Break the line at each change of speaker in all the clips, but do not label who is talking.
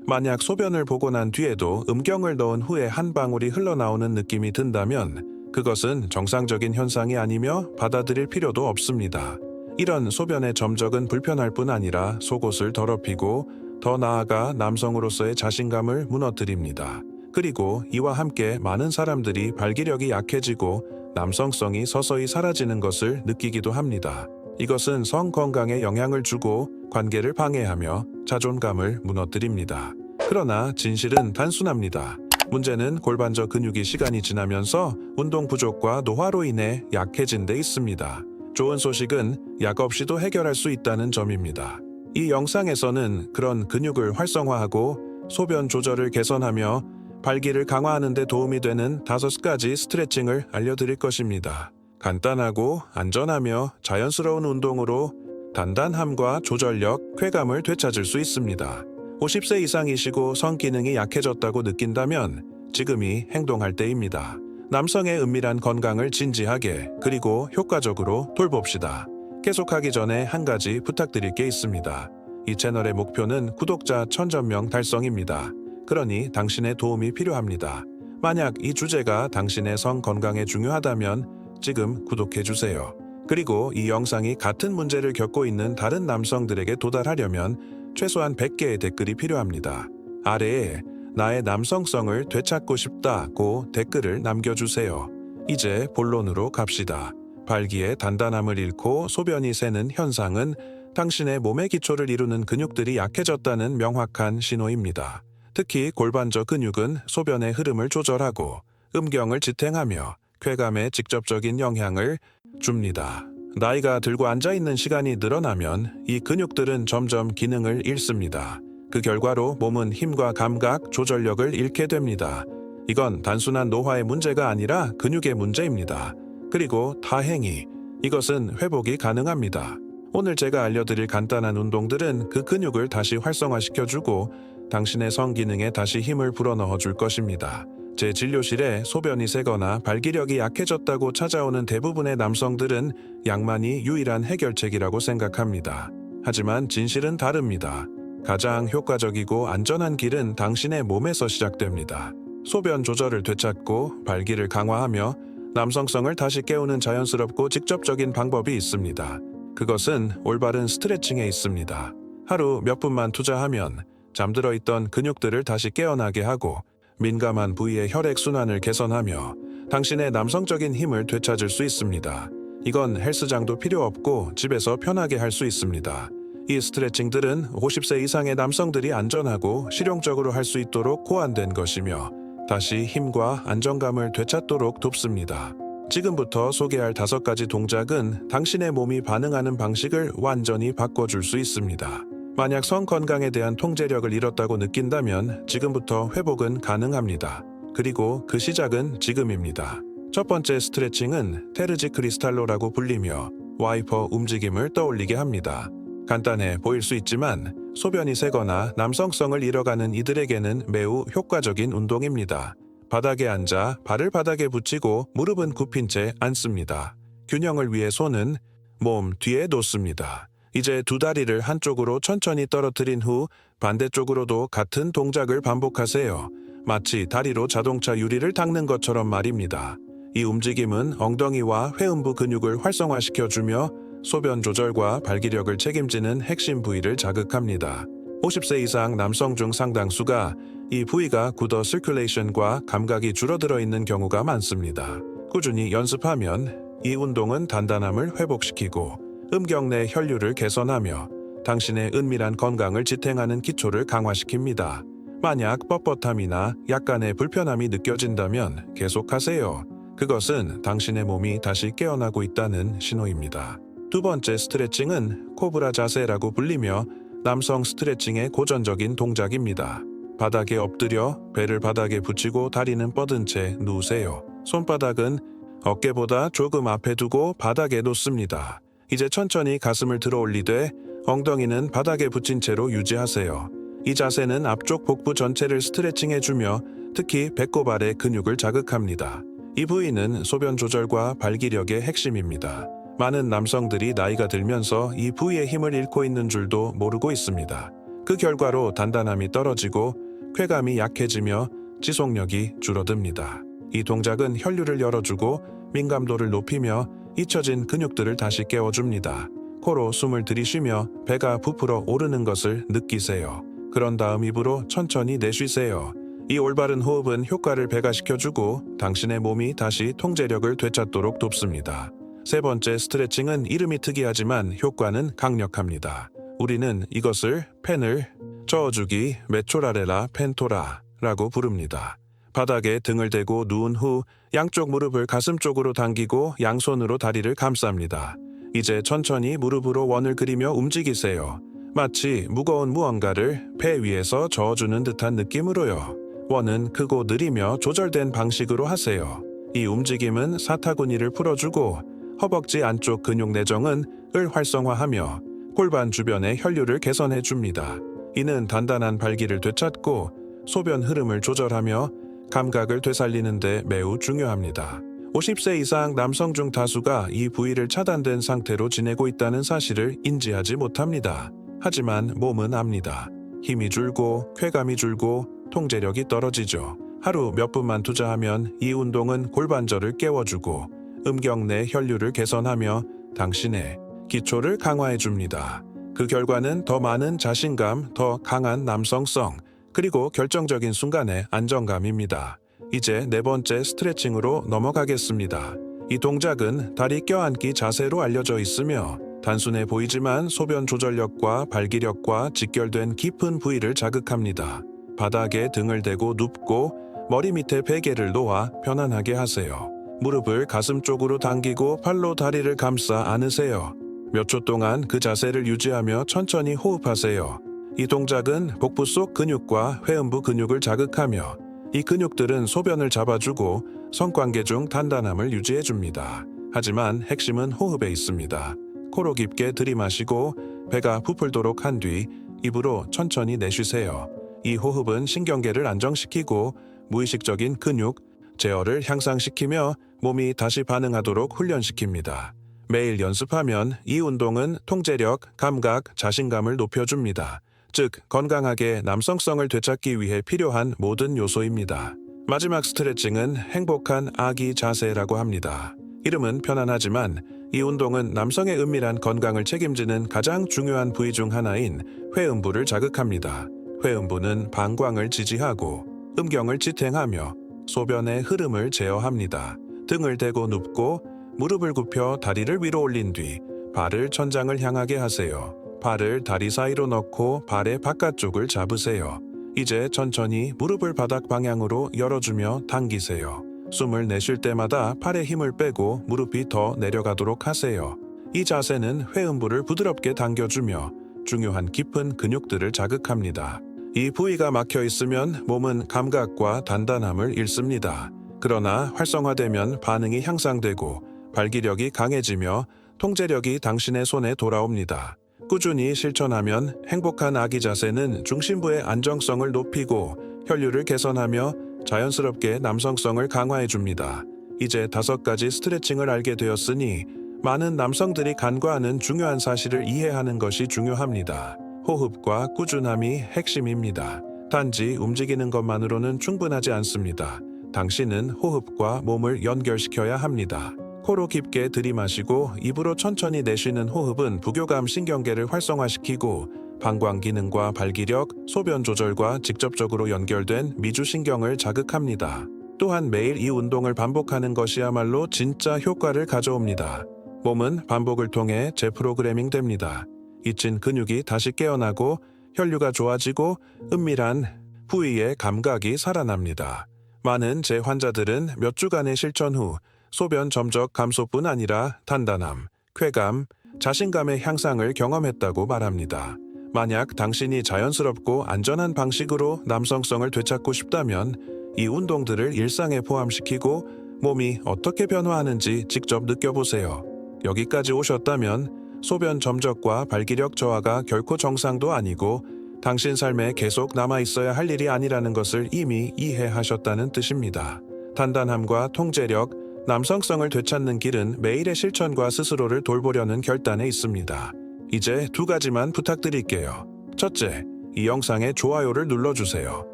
만약 소변을 보고 난 뒤에도 음경을 넣은 후에 한 방울이 흘러나오는 느낌이 든다면 그것은 정상적인 현상이 아니며 받아들일 필요도 없습니다. 이런 소변의 점적은 불편할 뿐 아니라 속옷을 더럽히고 더 나아가 남성으로서의 자신감을 무너뜨립니다. 그리고 이와 함께 많은 사람들이 발기력이 약해지고 남성성이 서서히 사라지는 것을 느끼기도 합니다. 이것은 성 건강에 영향을 주고 관계를 방해하며 자존감을 무너뜨립니다. 그러나 진실은 단순합니다. 문제는 골반저 근육이 시간이 지나면서 운동 부족과 노화로 인해 약해진 데 있습니다. 좋은 소식은 약 없이도 해결할 수 있다는 점입니다. 이 영상에서는 그런 근육을 활성화하고 소변 조절을 개선하며 발기를 강화하는 데 도움이 되는 5가지 스트레칭을 알려드릴 것입니다. 간단하고 안전하며 자연스러운 운동으로 단단함과 조절력, 쾌감을 되찾을 수 있습니다. 50세 이상이시고 성기능이 약해졌다고 느낀다면 지금이 행동할 때입니다. 남성의 은밀한 건강을 진지하게 그리고 효과적으로 돌봅시다. 계속하기 전에 한 가지 부탁드릴 게 있습니다. 이 채널의 목표는 구독자 1000명 달성입니다. 그러니 당신의 도움이 필요합니다. 만약 이 주제가 당신의 성 건강에 중요하다면 지금 구독해주세요. 그리고 이 영상이 같은 문제를 겪고 있는 다른 남성들에게 도달하려면 최소한 100개의 댓글이 필요합니다. 아래에 나의 남성성을 되찾고 싶다고 댓글을 남겨주세요. 이제 본론으로 갑시다. 발기의 단단함을 잃고 소변이 새는 현상은 당신의 몸의 기초를 이루는 근육들이 약해졌다는 명확한 신호입니다. 특히 골반저 근육은 소변의 흐름을 조절하고 음경을 지탱하며 쾌감에 직접적인 영향을 줍니다. 나이가 들고 앉아있는 시간이 늘어나면 이 근육들은 점점 기능을 잃습니다. 그 결과로 몸은 힘과 감각, 조절력을 잃게 됩니다. 이건 단순한 노화의 문제가 아니라 근육의 문제입니다. 그리고 다행히 이것은 회복이 가능합니다. 오늘 제가 알려드릴 간단한 운동들은 그 근육을 다시 활성화시켜주고 당신의 성기능에 다시 힘을 불어넣어 줄 것입니다. 제 진료실에 소변이 새거나 발기력이 약해졌다고 찾아오는 대부분의 남성들은 약만이 유일한 해결책이라고 생각합니다. 하지만 진실은 다릅니다. 가장 효과적이고 안전한 길은 당신의 몸에서 시작됩니다. 소변 조절을 되찾고 발기를 강화하며 남성성을 다시 깨우는 자연스럽고 직접적인 방법이 있습니다. 그것은 올바른 스트레칭에 있습니다. 하루 몇 분만 투자하면 잠들어 있던 근육들을 다시 깨어나게 하고 민감한 부위의 혈액순환을 개선하며 당신의 남성적인 힘을 되찾을 수 있습니다. 이건 헬스장도 필요 없고 집에서 편하게 할 수 있습니다. 이 스트레칭들은 50세 이상의 남성들이 안전하고 실용적으로 할 수 있도록 고안된 것이며 다시 힘과 안정감을 되찾도록 돕습니다. 지금부터 소개할 5가지 동작은 당신의 몸이 반응하는 방식을 완전히 바꿔줄 수 있습니다. 만약 성 건강에 대한 통제력을 잃었다고 느낀다면 지금부터 회복은 가능합니다. 그리고 그 시작은 지금입니다. 첫 번째 스트레칭은 테르지 크리스탈로라고 불리며 와이퍼 움직임을 떠올리게 합니다. 간단해 보일 수 있지만 소변이 새거나 남성성을 잃어가는 이들에게는 매우 효과적인 운동입니다. 바닥에 앉아 발을 바닥에 붙이고 무릎은 굽힌 채 앉습니다. 균형을 위해 손은 몸 뒤에 놓습니다. 이제 두 다리를 한쪽으로 천천히 떨어뜨린 후 반대쪽으로도 같은 동작을 반복하세요. 마치 다리로 자동차 유리를 닦는 것처럼 말입니다. 이 움직임은 엉덩이와 회음부 근육을 활성화시켜주며 소변 조절과 발기력을 책임지는 핵심 부위를 자극합니다. 50세 이상 남성 중 상당수가 이 부위가 굳어 서큘레이션과 감각이 줄어들어 있는 경우가 많습니다. 꾸준히 연습하면 이 운동은 단단함을 회복시키고 음경 내 혈류를 개선하며 당신의 은밀한 건강을 지탱하는 기초를 강화시킵니다. 만약 뻣뻣함이나 약간의 불편함이 느껴진다면 계속하세요. 그것은 당신의 몸이 다시 깨어나고 있다는 신호입니다. 두 번째 스트레칭은 코브라 자세라고 불리며 남성 스트레칭의 고전적인 동작입니다. 바닥에 엎드려 배를 바닥에 붙이고 다리는 뻗은 채 누우세요. 손바닥은 어깨보다 조금 앞에 두고 바닥에 놓습니다. 이제 천천히 가슴을 들어 올리되 엉덩이는 바닥에 붙인 채로 유지하세요. 이 자세는 앞쪽 복부 전체를 스트레칭해주며 특히 배꼽 아래 근육을 자극합니다. 이 부위는 소변 조절과 발기력의 핵심입니다. 많은 남성들이 나이가 들면서 이 부위의 힘을 잃고 있는 줄도 모르고 있습니다. 그 결과로 단단함이 떨어지고 쾌감이 약해지며 지속력이 줄어듭니다. 이 동작은 혈류를 열어주고 민감도를 높이며 잊혀진 근육들을 다시 깨워줍니다. 코로 숨을 들이쉬며 배가 부풀어 오르는 것을 느끼세요. 그런 다음 입으로 천천히 내쉬세요. 이 올바른 호흡은 효과를 배가시켜주고 당신의 몸이 다시 통제력을 되찾도록 돕습니다. 세 번째 스트레칭은 이름이 특이하지만 효과는 강력합니다. 우리는 이것을 펜을 저어주기 메초라레라 펜토라라고 부릅니다. 바닥에 등을 대고 누운 후 양쪽 무릎을 가슴 쪽으로 당기고 양손으로 다리를 감쌉니다. 이제 천천히 무릎으로 원을 그리며 움직이세요. 마치 무거운 무언가를 배 위에서 저어주는 듯한 느낌으로요. 원은 크고 느리며 조절된 방식으로 하세요. 이 움직임은 사타구니를 풀어주고 허벅지 안쪽 근육 내정은 을 활성화하며 골반 주변의 혈류를 개선해줍니다. 이는 단단한 발기를 되찾고 소변 흐름을 조절하며 감각을 되살리는 데 매우 중요합니다. 50세 이상 남성 중 다수가 이 부위를 차단된 상태로 지내고 있다는 사실을 인지하지 못합니다. 하지만 몸은 압니다. 힘이 줄고 쾌감이 줄고 통제력이 떨어지죠. 하루 몇 분만 투자하면 이 운동은 골반절을 깨워주고 음경 내 혈류를 개선하며 당신의 기초를 강화해줍니다. 그 결과는 더 많은 자신감, 더 강한 남성성, 그리고 결정적인 순간의 안정감입니다. 이제 네 번째 스트레칭으로 넘어가겠습니다. 이 동작은 다리 껴안기 자세로 알려져 있으며 단순해 보이지만 소변 조절력과 발기력과 직결된 깊은 부위를 자극합니다. 바닥에 등을 대고 눕고 머리 밑에 베개를 놓아 편안하게 하세요. 무릎을 가슴 쪽으로 당기고 팔로 다리를 감싸 안으세요. 몇 초 동안 그 자세를 유지하며 천천히 호흡하세요. 이 동작은 복부 속 근육과 회음부 근육을 자극하며 이 근육들은 소변을 잡아주고 성관계 중 단단함을 유지해줍니다. 하지만 핵심은 호흡에 있습니다. 코로 깊게 들이마시고 배가 부풀도록 한 뒤 입으로 천천히 내쉬세요. 이 호흡은 신경계를 안정시키고 무의식적인 근육, 제어를 향상시키며 몸이 다시 반응하도록 훈련시킵니다. 매일 연습하면 이 운동은 통제력, 감각, 자신감을 높여줍니다. 즉, 건강하게 남성성을 되찾기 위해 필요한 모든 요소입니다. 마지막 스트레칭은 행복한 아기 자세라고 합니다. 이름은 편안하지만 이 운동은 남성의 은밀한 건강을 책임지는 가장 중요한 부위 중 하나인 회음부를 자극합니다. 회음부는 방광을 지지하고 음경을 지탱하며 소변의 흐름을 제어합니다. 등을 대고 눕고 무릎을 굽혀 다리를 위로 올린 뒤 발을 천장을 향하게 하세요. 발을 다리 사이로 넣고 발의 바깥쪽을 잡으세요. 이제 천천히 무릎을 바닥 방향으로 열어주며 당기세요. 숨을 내쉴 때마다 팔에 힘을 빼고 무릎이 더 내려가도록 하세요. 이 자세는 회음부를 부드럽게 당겨주며 중요한 깊은 근육들을 자극합니다. 이 부위가 막혀 있으면 몸은 감각과 단단함을 잃습니다. 그러나 활성화되면 반응이 향상되고 발기력이 강해지며 통제력이 당신의 손에 돌아옵니다. 꾸준히 실천하면 행복한 아기 자세는 중심부의 안정성을 높이고 혈류를 개선하며 자연스럽게 남성성을 강화해줍니다. 이제 5가지 스트레칭을 알게 되었으니 많은 남성들이 간과하는 중요한 사실을 이해하는 것이 중요합니다. 호흡과 꾸준함이 핵심입니다. 단지 움직이는 것만으로는 충분하지 않습니다. 당신은 호흡과 몸을 연결시켜야 합니다. 코로 깊게 들이마시고 입으로 천천히 내쉬는 호흡은 부교감 신경계를 활성화시키고 방광 기능과 발기력, 소변 조절과 직접적으로 연결된 미주신경을 자극합니다. 또한 매일 이 운동을 반복하는 것이야말로 진짜 효과를 가져옵니다. 몸은 반복을 통해 재프로그래밍 됩니다. 잊힌 근육이 다시 깨어나고 혈류가 좋아지고 은밀한 부위의 감각이 살아납니다. 많은 제 환자들은 몇 주간의 실천 후 소변 점적 감소뿐 아니라 단단함, 쾌감, 자신감의 향상을 경험했다고 말합니다. 만약 당신이 자연스럽고 안전한 방식으로 남성성을 되찾고 싶다면 이 운동들을 일상에 포함시키고 몸이 어떻게 변화하는지 직접 느껴보세요. 여기까지 오셨다면 소변 점적과 발기력 저하가 결코 정상도 아니고 당신 삶에 계속 남아있어야 할 일이 아니라는 것을 이미 이해하셨다는 뜻입니다. 단단함과 통제력, 남성성을 되찾는 길은 매일의 실천과 스스로를 돌보려는 결단에 있습니다. 이제 2가지만 부탁드릴게요. 첫째, 이 영상에 좋아요를 눌러주세요.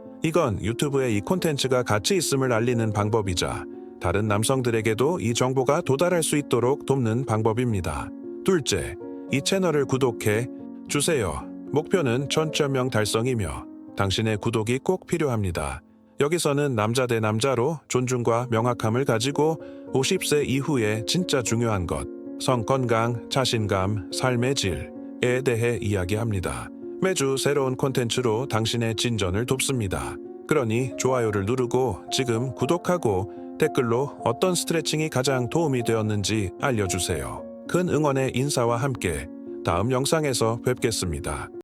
이건 유튜브에 이 콘텐츠가 가치 있음을 알리는 방법이자 다른 남성들에게도 이 정보가 도달할 수 있도록 돕는 방법입니다. 둘째, 이 채널을 구독해 주세요. 목표는 1000명 달성이며 당신의 구독이 꼭 필요합니다. 여기서는 남자 대 남자로 존중과 명확함을 가지고 50세 이후에 진짜 중요한 것, 성 건강, 자신감, 삶의 질에 대해 이야기합니다. 매주 새로운 콘텐츠로 당신의 진전을 돕습니다. 그러니 좋아요를 누르고 지금 구독하고 댓글로 어떤 스트레칭이 가장 도움이 되었는지 알려주세요. 큰 응원의 인사와 함께 다음 영상에서 뵙겠습니다.